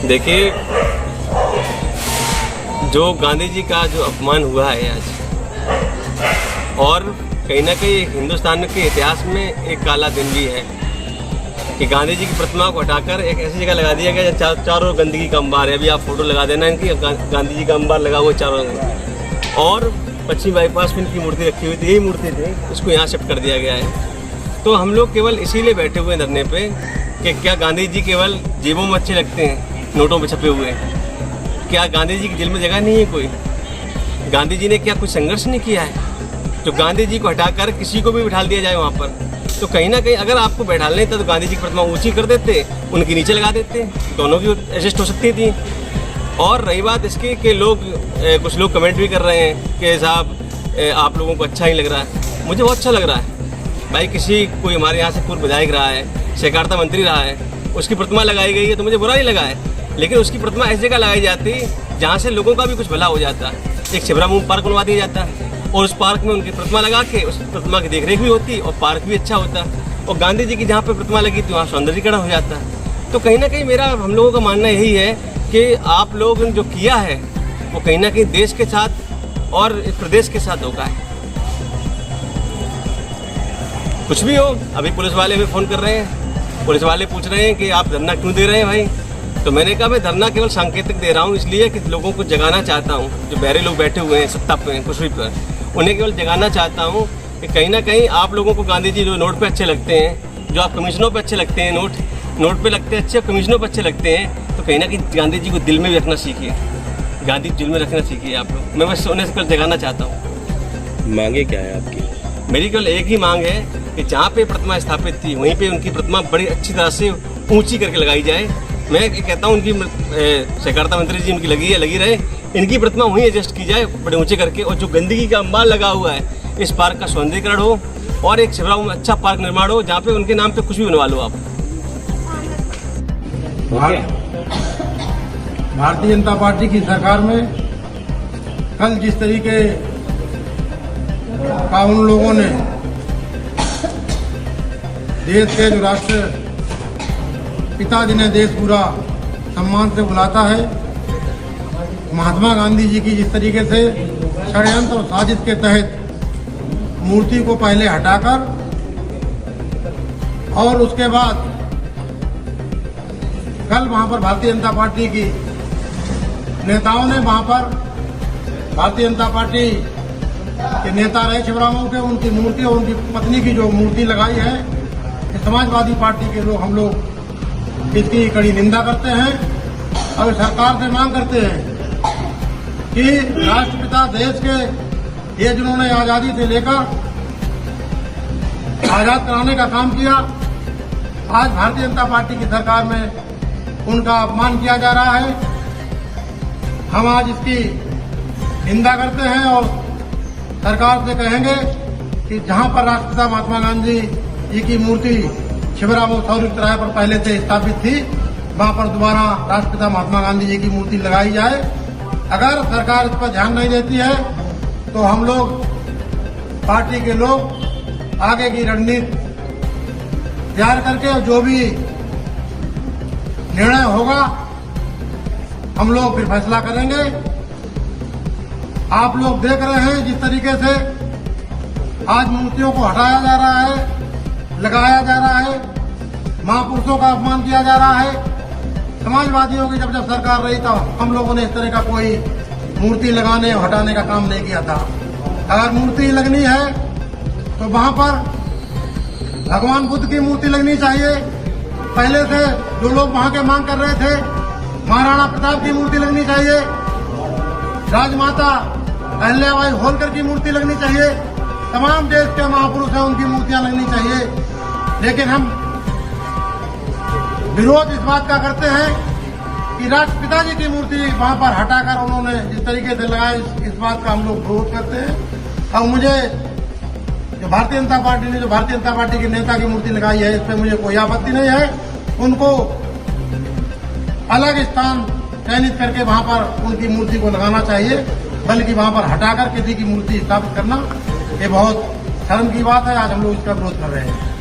देखिए, जो गांधी जी का जो अपमान हुआ है आज, और कहीं ना कहीं हिंदुस्तान के इतिहास में एक काला दिन भी है कि गांधी जी की प्रतिमा को हटाकर एक ऐसी जगह लगा दिया गया जहाँ चारों गंदगी का अंबार है। अभी आप फोटो लगा देना इनकी, गांधी जी का अंबार लगा हुआ चारों, और पश्चिम बाईपास में इनकी मूर्ति रखी हुई थी, यही मूर्ति थी, उसको यहाँ शिफ्ट कर दिया गया है। तो हम लोग केवल इसीलिए बैठे हुए धरने पे कि क्या गांधी जी केवल जेबों में अच्छे लगते हैं, नोटों में छपे हुए हैं? क्या गांधी जी की दिल में जगह नहीं है कोई? गांधी जी ने क्या कुछ संघर्ष नहीं किया है? तो गांधी जी को हटाकर किसी को भी बिठा दिया जाए वहाँ पर, तो कहीं ना कहीं अगर आपको बैठालने था तो गांधी जी की प्रतिमा ऊंची कर देते, उनके नीचे लगा देते, दोनों की एडजस्ट हो सकती थी। और रही बात इसकी कि कुछ लोग कमेंट भी कर रहे हैं कि साहब आप लोगों को अच्छा ही लग रहा है। मुझे बहुत अच्छा लग रहा है भाई। कोई हमारे यहाँ से पूर्व विधायक रहा है, सहकारिता मंत्री रहा है, उसकी प्रतिमा लगाई गई है तो मुझे बुरा नहीं लगा है, लेकिन उसकी प्रतिमा ऐसी जगह लगाई जाती जहाँ से लोगों का भी कुछ भला हो जाता। एक शिवराम पार्क बनवा दिया जाता और उस पार्क में उनकी प्रतिमा लगा के उस प्रतिमा की देखरेख भी होती और पार्क भी अच्छा होता। और गांधी जी की जहाँ पे प्रतिमा लगी थी वहाँ सौंदर्यीकरण हो जाता। तो कहीं ना कहीं हम लोगों का मानना यही है कि आप लोग जो किया है वो कहीं ना कहीं देश के साथ और प्रदेश के साथ धोखा है। कुछ भी हो, अभी पुलिस वाले भी फ़ोन कर रहे हैं, पुलिस वाले पूछ रहे हैं कि आप धरना क्यों दे रहे हैं भाई? तो मैंने कहा मैं धरना केवल सांकेतिक दे रहा हूँ, इसलिए कि लोगों को जगाना चाहता हूँ। जो बहरे लोग बैठे हुए हैं सत्ता पे, कुर्सी पर, उन्हें केवल जगाना चाहता हूँ कि कहीं ना कहीं आप लोगों को गांधी जी जो नोट पे अच्छे लगते हैं, जो आप कमीशनों पे अच्छे लगते हैं, नोट पे लगते हैं अच्छे, कमीशनों पे अच्छे लगते हैं, तो कहीं ना कहीं गांधी जी को दिल में भी रखना सीखिए। गांधी दिल में रखना सीखिए आप लोग। मैं बस उन्हें कल जगाना चाहता हूँ। मांगे क्या है आपकी? मेरी केवल एक ही मांग है कि जहाँ पे प्रतिमा स्थापित थी वहीं पे उनकी प्रतिमा बड़ी अच्छी तरह से ऊंची करके लगाई जाए। मैं कहता हूँ उनकी सहकारिता मंत्री जी उनकी लगी रहे, इनकी प्रतिमा वहीं एडजस्ट की जाए बड़े ऊंचे करके। और जो गंदगी का अंबार लगा हुआ है, इस पार्क का सौंदर्यीकरण हो और एक शिवराम में अच्छा पार्क निर्माण हो जहाँ पे उनके नाम पे कुछ भी बनवा लो आप। भारतीय जनता पार्टी की सरकार में कल जिस तरीके का उन लोगों ने देश के जो राष्ट्र पिता जिन्हें देश पूरा सम्मान से बुलाता है, महात्मा गांधी जी की जिस तरीके से षड्यंत्र और साजिश के तहत मूर्ति को पहले हटाकर और उसके बाद कल वहां पर भारतीय जनता पार्टी की नेताओं ने वहां पर भारतीय जनता पार्टी के नेता रहे शिवरामों के, उनकी मूर्ति और उनकी पत्नी की जो मूर्ति लगाई है, समाजवादी पार्टी के लोग, हम लोग इसकी कड़ी निंदा करते हैं और सरकार से मांग करते हैं कि राष्ट्रपिता देश के ये जिन्होंने आजादी से लेकर आजाद कराने का काम किया, आज भारतीय जनता पार्टी की सरकार में उनका अपमान किया जा रहा है। हम आज इसकी निंदा करते हैं और सरकार से कहेंगे कि जहां पर राष्ट्रपिता महात्मा गांधी जी की मूर्ति शिवराम सौरित राय पर पहले से स्थापित थी, वहां पर दोबारा राष्ट्रपिता महात्मा गांधी जी की मूर्ति लगाई जाए। अगर सरकार इस पर ध्यान नहीं देती है तो हम लोग पार्टी के लोग आगे की रणनीति तैयार करके जो भी निर्णय होगा हम लोग फिर फैसला करेंगे। आप लोग देख रहे हैं जिस तरीके से आज मूर्तियों को हटाया जा रहा है, लगाया जा रहा है, महापुरुषों का अपमान किया जा रहा है। समाजवादियों की जब सरकार रही तो हम लोगों ने इस तरह का कोई मूर्ति लगाने और हटाने का काम नहीं किया था। अगर मूर्ति लगनी है तो वहां पर भगवान बुद्ध की मूर्ति लगनी चाहिए। पहले से जो लोग वहां के मांग कर रहे थे, महाराणा प्रताप की मूर्ति लगनी चाहिए, राजमाता अहिल्याबाई होलकर की मूर्ति लगनी चाहिए, तमाम देश के महापुरुष हैं उनकी मूर्तियां लगनी चाहिए। लेकिन हम विरोध इस बात का करते हैं कि राष्ट्रपिता जी की मूर्ति वहां पर हटाकर उन्होंने जिस तरीके से लगाई, इस बात का हम लोग विरोध करते हैं। और मुझे जो भारतीय जनता पार्टी ने जो भारतीय जनता पार्टी के नेता की मूर्ति लगाई है, इस पर मुझे कोई आपत्ति नहीं है। उनको अलग स्थान चयनित करके वहां पर उनकी मूर्ति को लगाना चाहिए, बल्कि वहां पर हटाकर किसी की मूर्ति स्थापित करना ये बहुत शर्म की बात है। आज हम लोग इसका विरोध कर रहे हैं।